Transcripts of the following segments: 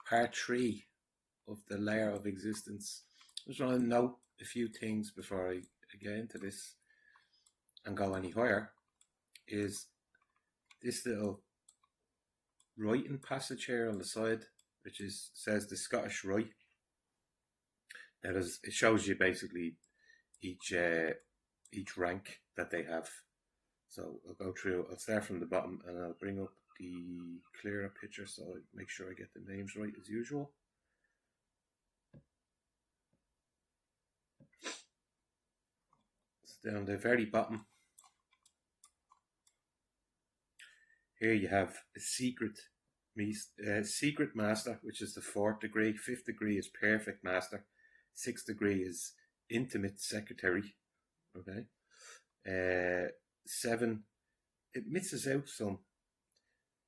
part 3 of the layer of existence. I just want to note a few things before I get into this and go any higher. Is this little writing passage here on the side, which says the Scottish Rite. That is, it shows you basically each rank that they have. So I'll go through. I'll start from the bottom and I'll bring up the clearer picture so I make sure I get the names right as usual. So down the very bottom, here you have a secret master, which is the 4th degree. 5th degree is perfect master. 6th degree is intimate secretary. Okay. 7, it misses out some.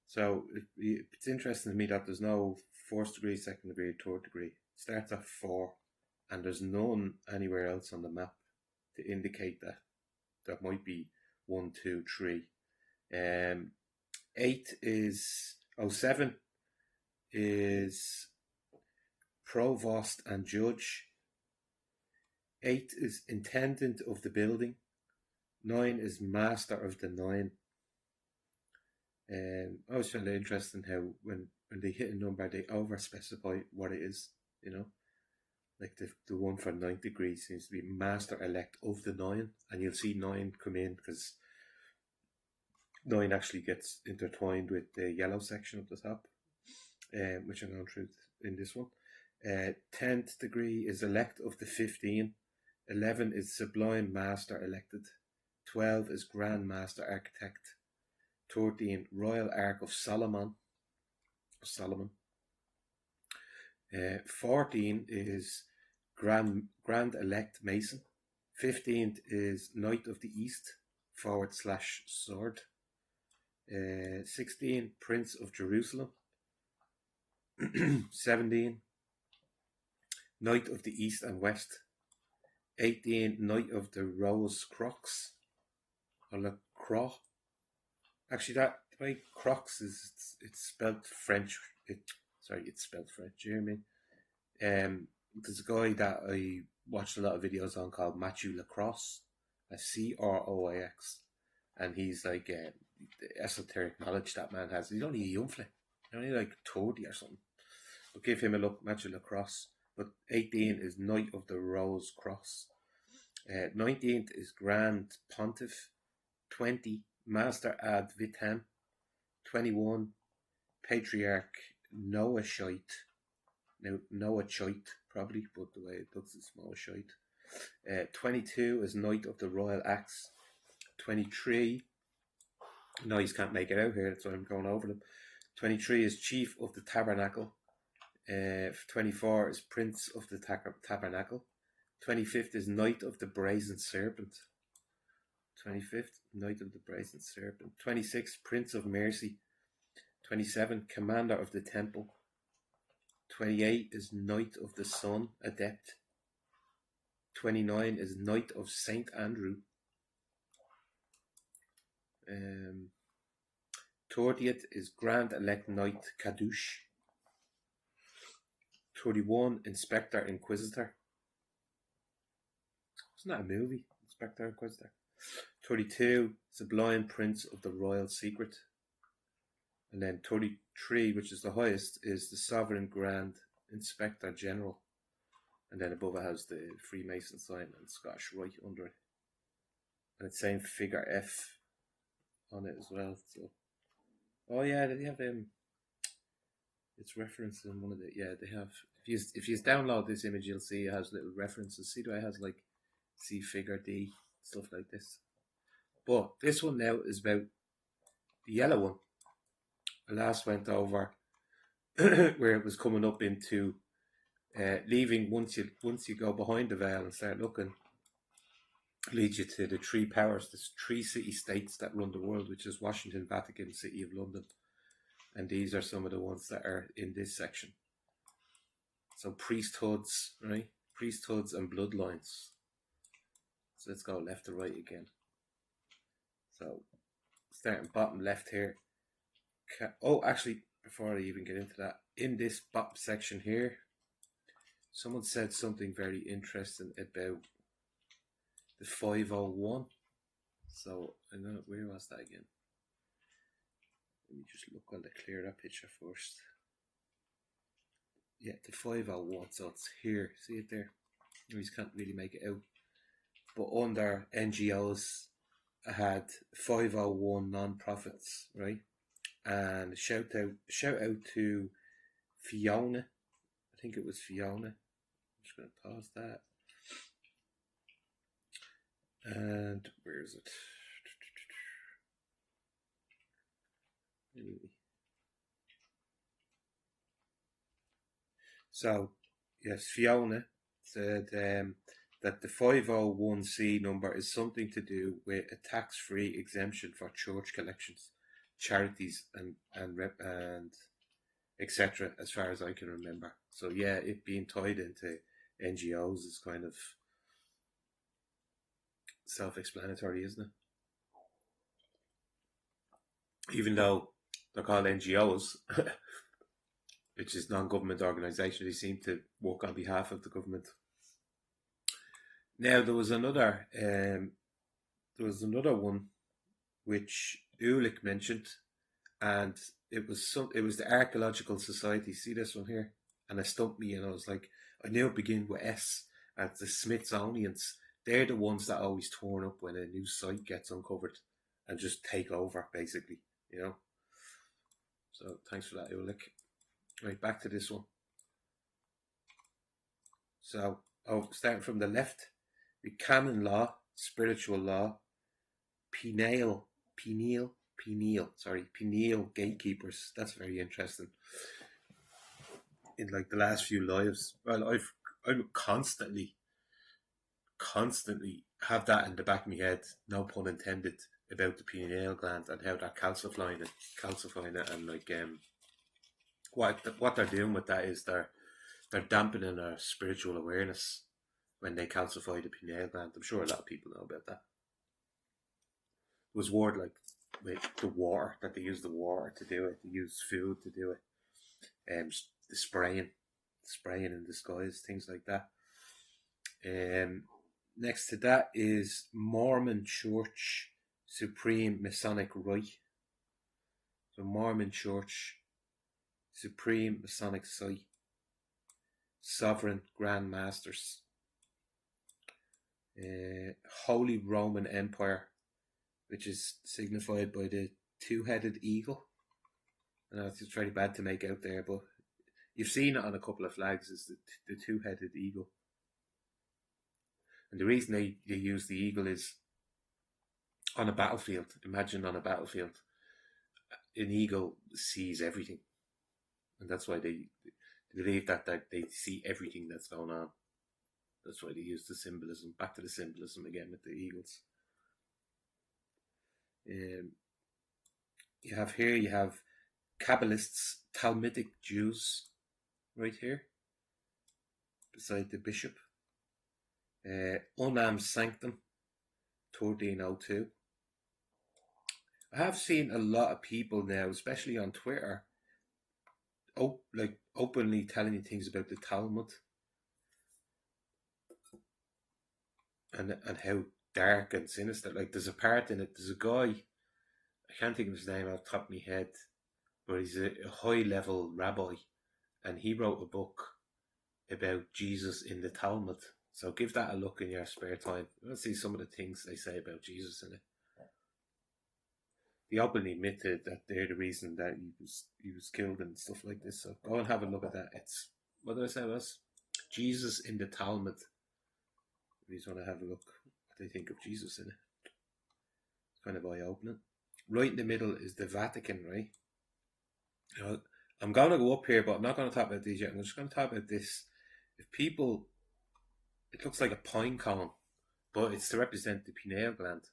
So it's interesting to me that there's no 4th degree, 2nd degree, 3rd degree. It starts at 4, and there's none anywhere else on the map to indicate that. That might be 1, 2, 3. 8 is 7 is provost and judge. 8 is intendant of the building. 9 is master of the 9. I always find it interesting how when they hit a number, they over specify what it is, you know. Like the one for 9th degree seems to be master elect of the 9, and you'll see 9 come in because 9 actually gets intertwined with the yellow section at the top, which I'm going through in this one. 10th degree is elect of the 15. 11 is sublime master elected. 12 is grand master architect. 13 royal ark of Solomon. 14 is grand elect mason. 15th is knight of the east / sword. 16 prince of Jerusalem. 17 knight of the east and west. 18 knight of the rose croix or la croix. Actually, that the way croix is, it's spelled French. It's spelled French. You know what I mean? There's a guy that I watched a lot of videos on called Matthew Lacroix, Croix, and he's like the esoteric knowledge that man has. He's only a young fella, only like 30 or something. But give him a look, Matthew Lacroix. But 18 is Knight of the Rose Cross. 19th is Grand Pontiff. 20 Master ad Vitam. 21 Patriarch Noahshite. Now Noahshite probably, but the way it looks is Noahshite. 22 is Knight of the Royal Axe. 23, no, you can't make it out here, that's why I'm going over them. 23 is Chief of the Tabernacle. 24 is Prince of the Tabernacle. 25th is Knight of the Brazen Serpent. 25th, Knight of the Brazen Serpent. 26th, Prince of Mercy. 27, Commander of the Temple. 28 is Knight of the Sun, Adept. 29 is Knight of Saint Andrew. 30th is Grand Elect Knight Kadouche. 31 Inspector Inquisitor. Isn't that a movie? Inspector Inquisitor. 32 Sublime Prince of the Royal Secret. And then 33, which is the highest, is the Sovereign Grand Inspector General. And then above it has the Freemason sign and Scottish Rite under it. And it's saying figure F on it as well. So, oh yeah, they have it's referenced in one of the, yeah, they have. If you download this image, you'll see it has little references. See the way it has like C figure D, stuff like this. But this one now is about the yellow one. I last went over where it was coming up into leaving once you go behind the veil and start looking, leads you to the three powers, the three city-states that run the world, which is Washington, Vatican, City of London. And these are some of the ones that are in this section. So priesthoods, right? Priesthoods and bloodlines. So let's go left to right again. So starting bottom left here. Oh, actually, before I even get into that, in this bottom section here, someone said something very interesting about the 501. So, I don't know, where was that again? Let me just look on the clear that picture first. Yeah, the 501, so it's here. See it there? You can't really make it out. But under NGOs, I had 501 non-profits, right? And shout out to Fiona. I think it was Fiona. I'm just going to pause that. And where is it? Anyway. So, yes, Fiona said that the 501c number is something to do with a tax-free exemption for church collections, charities, and etc. As far as I can remember. So yeah, it being tied into NGOs is kind of self-explanatory, isn't it? Even though they're called NGOs, which is non-government organisation, they seem to work on behalf of the government. Now there was another one which Ulick mentioned, and it was the Archaeological Society. See this one here, and it stumped me, and I was like, I knew it began with S. At the Smithsonian's, they're the ones that always turn up when a new site gets uncovered and just take over, basically, you know. So thanks for that, Ulick. Right, back to this one. So, starting from the left, the canon law, spiritual law, pineal gatekeepers. That's very interesting. In like the last few lives, well, I constantly have that in the back of my head, no pun intended, about the pineal gland and how they're calcifying it, and like what they're doing with that is they're dampening our spiritual awareness when they calcify the pineal gland. I'm sure a lot of people know about that. It was word like with the water, that they use the water to do it, they use food to do it, the spraying in the skies, things like that. Next to that is Mormon Church Supreme Masonic Rite. So Mormon Church Supreme Masonic Site, Sovereign Grand Masters, Holy Roman Empire, which is signified by the two-headed eagle. I know it's very bad to make out there, but you've seen it on a couple of flags, is the two-headed eagle. And the reason they use the eagle is on a battlefield. Imagine on a battlefield, an eagle sees everything. And that's why they believe that they see everything that's going on. That's why they use the symbolism. Back to the symbolism again with the eagles. You have Kabbalists, Talmudic Jews, right here, beside the bishop. Unam Sanctum, 1302. I have seen a lot of people now, especially on Twitter, openly telling you things about the Talmud and how dark and sinister. Like, there's a part in it, there's a guy, I can't think of his name off the top of my head, but he's a high-level rabbi, and he wrote a book about Jesus in the Talmud. So give that a look in your spare time. Let's see some of the things they say about Jesus in it. They openly admitted that they're the reason that he was killed and stuff like this. So go and have a look at that. It's, what did I say it was? Jesus in the Talmud. If you just want to have a look what they think of Jesus in it. It's kind of eye-opening. Right in the middle is the Vatican, right? I'm going to go up here, but I'm not going to talk about these yet. I'm just going to talk about this. If people, it looks like a pine cone, but it's to represent the pineal gland.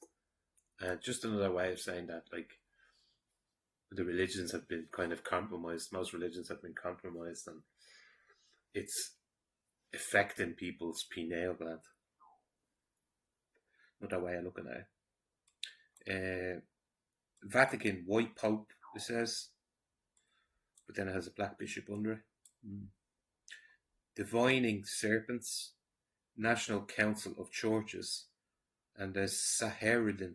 Just another way of saying that, like, the religions have been kind of compromised. Most religions have been compromised, and it's affecting people's pineal gland. Another way of looking at it. Vatican, White Pope, it says. but then it has a black bishop under it. Divining Serpents, National Council of Churches, and there's Saharidin.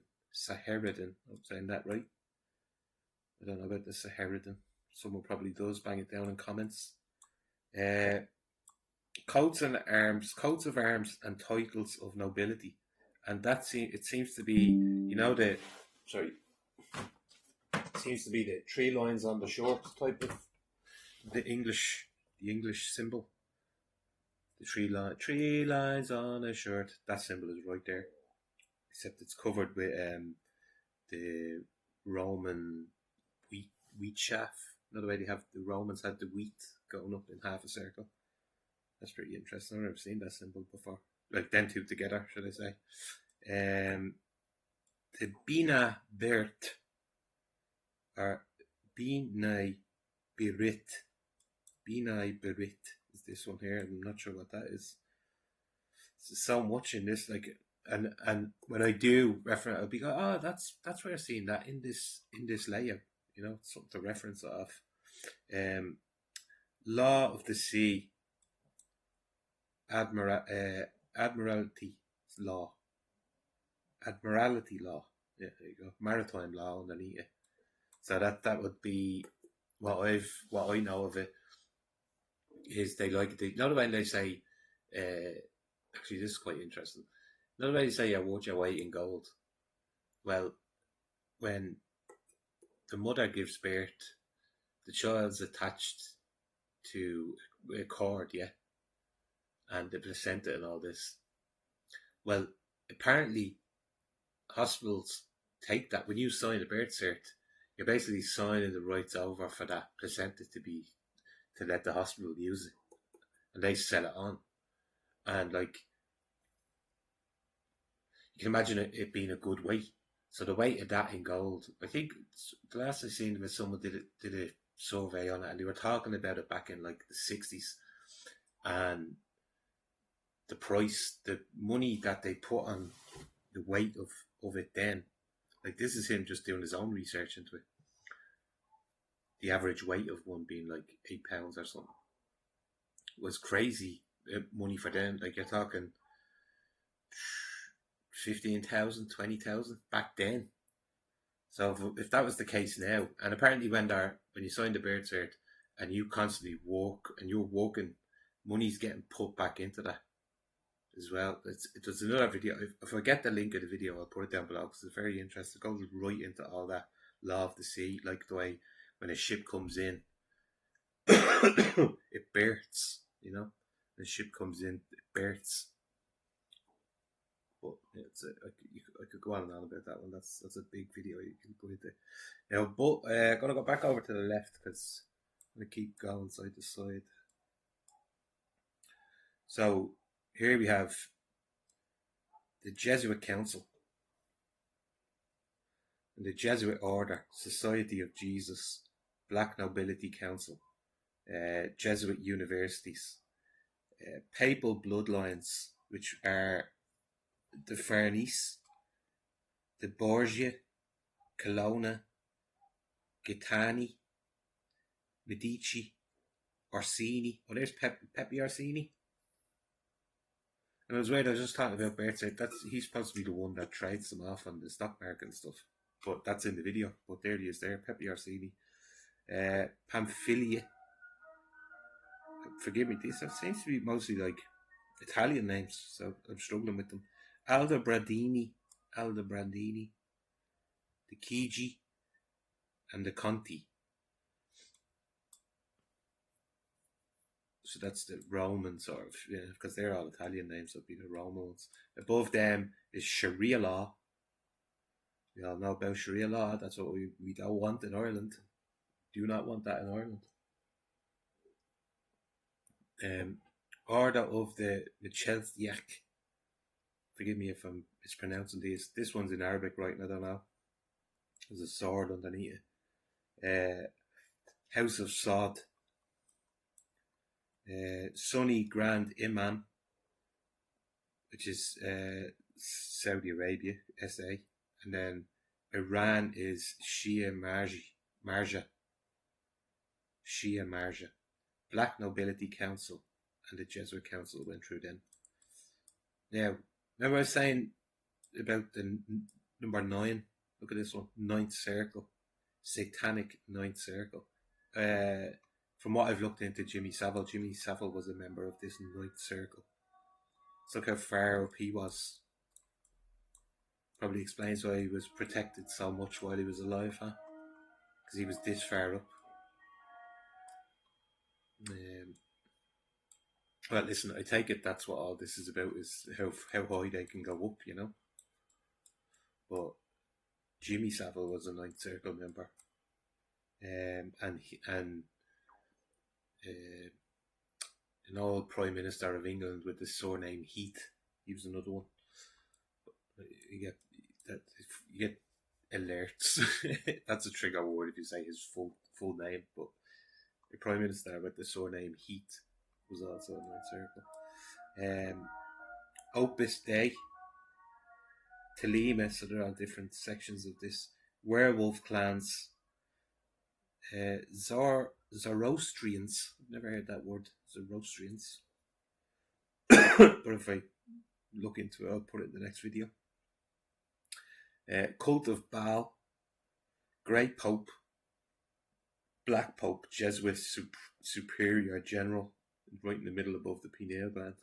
I'm saying that right. I don't know about the Saharidin. Someone probably does. Bang it down in comments. Coats of arms and titles of nobility, and it seems to be, it seems to be the 3 lines on the shirt type of the English symbol. The 3 lines on a shirt. That symbol is right there, except it's covered with the Roman wheat chaff. Another way the Romans had the wheat going up in half a circle. That's pretty interesting. I've never seen that symbol before. Like them two together, should I say. The Bina Bert, or Binai Berit. Binai Berit is this one here. I'm not sure what that is. There's so much in this, like, and when I do reference, I'll be going, oh, that's where I've seen that in this layout. Something to reference off. Law of the Sea. Admiralty law. Yeah, there you go. Maritime law underneath it. So that would be what I know of it. Is they like it? Not when they say, actually, this is quite interesting. Not when they say, worth your weight in gold. Well, when the mother gives birth, the child's attached to a cord, and the placenta and all this. Well, apparently, hospitals take that. When you sign a birth cert, you're basically signing the rights over for that placenta to let the hospital use it, and they sell it on. And like, you can imagine it being a good weight. So the weight of that in gold, I think the last I seen was someone did a survey on it, and they were talking about it back in like the 60s, and the price, the money that they put on the weight of it then, like, this is him just doing his own research into it. The average weight of one being like 8 pounds or something was crazy money for them. Like, you're talking 15,000, 20,000 back then. So if that was the case now, and apparently when you sign the birth cert and you constantly walk and you're walking, money's getting put back into that as well. There's another video. If I get the link of the video, I'll put it down below because it's very interesting. It goes right into all that law of the sea, like the way when a ship comes in, it births. When a ship comes in, it births. But I could go on and on about that one. That's a big video you can put into. But I'm gonna go back over to the left because I'm gonna keep going side to side. So here we have the Jesuit Council and the Jesuit Order, Society of Jesus, Black Nobility Council, Jesuit universities, papal bloodlines, which are the Farnese, the Borgia, Colonna, Gaetani, Medici, Orsini. Oh, there's Pepe Orsini. And it was weird, I was just talking about Bert's. He's supposed to be the one that trades them off on the stock market and stuff. But that's in the video. But there he is there, Pepe Orsini. Pamphylia. Forgive me, these seems to be mostly like Italian names, so I'm struggling with them. Aldobrandini, the Chigi, and the Conti. So that's the Roman sort of, because they're all Italian names, so it'd be the Roman ones. Above them is Sharia law. We all know about Sharia law. That's what we don't want in Ireland. Do not want that in Ireland. Order of the Chelstiak. Forgive me if I'm mispronouncing these. This one's in Arabic, right? I don't know. There's a sword underneath it. House of Saud. Sunni Grand Imam, which is Saudi Arabia, SA. And then Iran is Shia Marja. Shia Marja, Black Nobility Council, and the Jesuit Council went through then. Now, remember I was saying about the number 9? Look at this one, Ninth Circle, Satanic Ninth Circle. From what I've looked into Jimmy Savile was a member of this Ninth Circle. So look how far up he was. Probably explains why he was protected so much while he was alive, huh? Because he was this far up. Well, listen, I take it that's what all this is about, is how high they can go up, you know. But Jimmy Savile was a Ninth Circle member, and an old Prime Minister of England with the surname Heath. He was another one. You get that. You get alerts. That's a trigger word if you say his full name. But the Prime Minister with the surname Heath was also a Ninth Circle. Opus Dei, Thelema, so there are different sections of this. Werewolf clans, Zoroastrians. I've never heard that word, Zoroastrians. But if I look into it, I'll put it in the next video. Cult of Baal, Grey Pope, Black Pope, Jesuit Superior General, right in the middle above the pineal gland.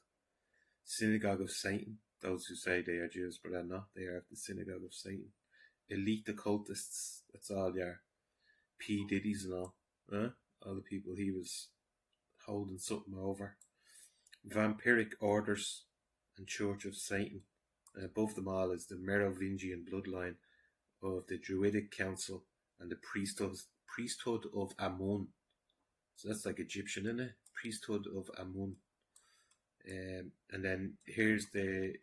Synagogue of Satan, those who say they are Jews but are not, they are the Synagogue of Satan. Elite occultists, that's all your P. Diddy's and all. All the people he was holding something over. Vampiric orders and Church of Satan. And above them all is the Merovingian bloodline of the Druidic Council and the priesthood of Amun. So that's like Egyptian, isn't it? Priesthood of Amun. And then here's the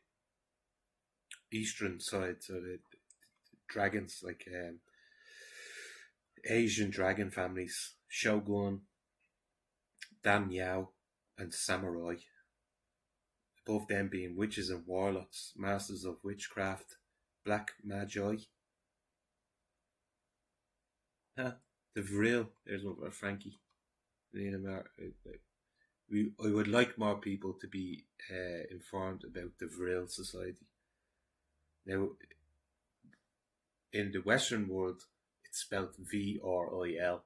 eastern side, so the dragons, like Asian dragon families, Shogun, Danyao, and Samurai. Above them being witches and warlocks, masters of witchcraft, black magi. The Vril, there's one for Frankie. I would like more people to be informed about the Vril Society. Now, in the Western world, it's spelled VRIL,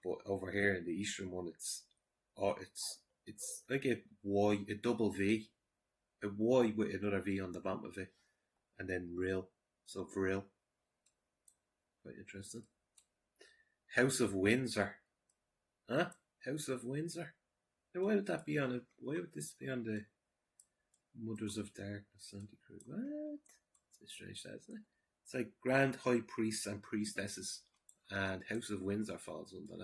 but over here in the Eastern one, it's like a Y, a double V, a Y with another V on the bottom of it, and then Vril. So Vril, quite interesting. House of Windsor, House of Windsor. Now, why would that be on it? Why would this be on the Mothers of Darkness Antichrist? What? It's strange, that, isn't it? It's like Grand High Priests and Priestesses, and House of Windsor falls under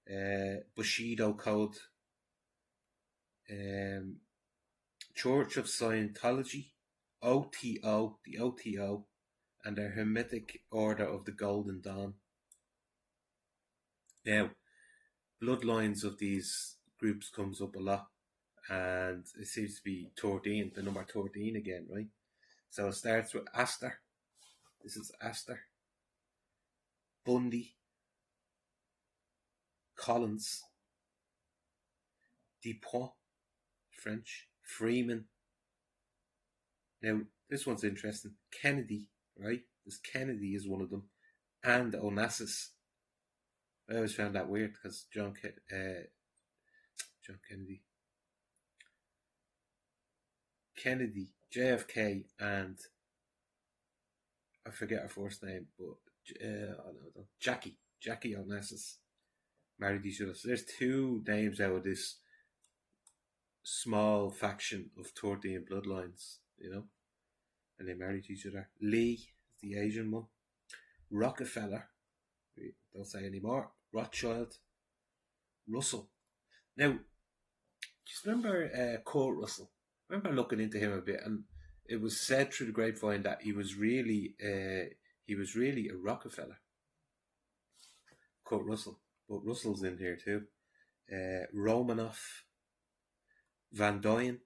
that. Bushido Code, Church of Scientology, OTO, the OTO, and the Hermetic Order of the Golden Dawn. Now, bloodlines of these groups comes up a lot, and it seems to be 13, the number 13 again, right? So it starts with Astor. This is Astor. Bundy. Collins. Dupont, French. Freeman. Now, this one's interesting. Kennedy, right? This Kennedy is one of them. And Onassis. I always found that weird because John Kennedy, JFK, and I forget her first name, but Jackie Onassis married each other. So there's two names out of this small faction of 13 bloodlines, you know, and they married each other. Lee is the Asian one. Rockefeller, we don't say anymore. Rothschild. Russell. Now, just remember Kurt Russell. I remember looking into him a bit, and it was said through the grapevine that he was really a Rockefeller. Kurt Russell, but Russell's in here too. Romanoff, Van Duyn,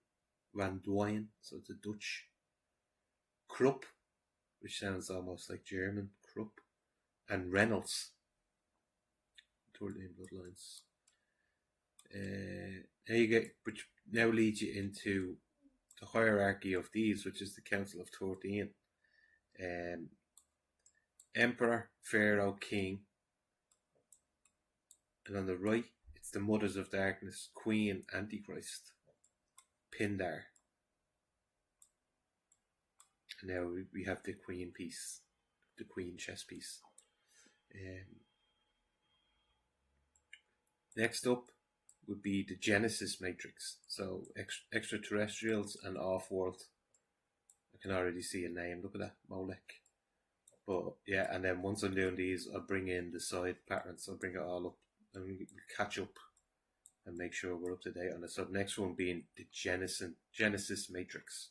so it's a Dutch. Krupp, which sounds almost like German, Krupp, and Reynolds. 13 bloodlines. Now you get, which now leads you into the hierarchy of these, which is the Council of 13. Emperor, Pharaoh, King, and on the right it's the Mothers of Darkness, Queen, Antichrist, Pindar. And now we have the Queen piece, the Queen chess piece. Next up would be the Genesis matrix. So extraterrestrials and off-world. I can already see a name. Look at that, Molech. But yeah, and then once I'm doing these, I'll bring in the side patterns. I'll bring it all up and we catch up and make sure we're up to date on it. So the next one being the Genesis matrix.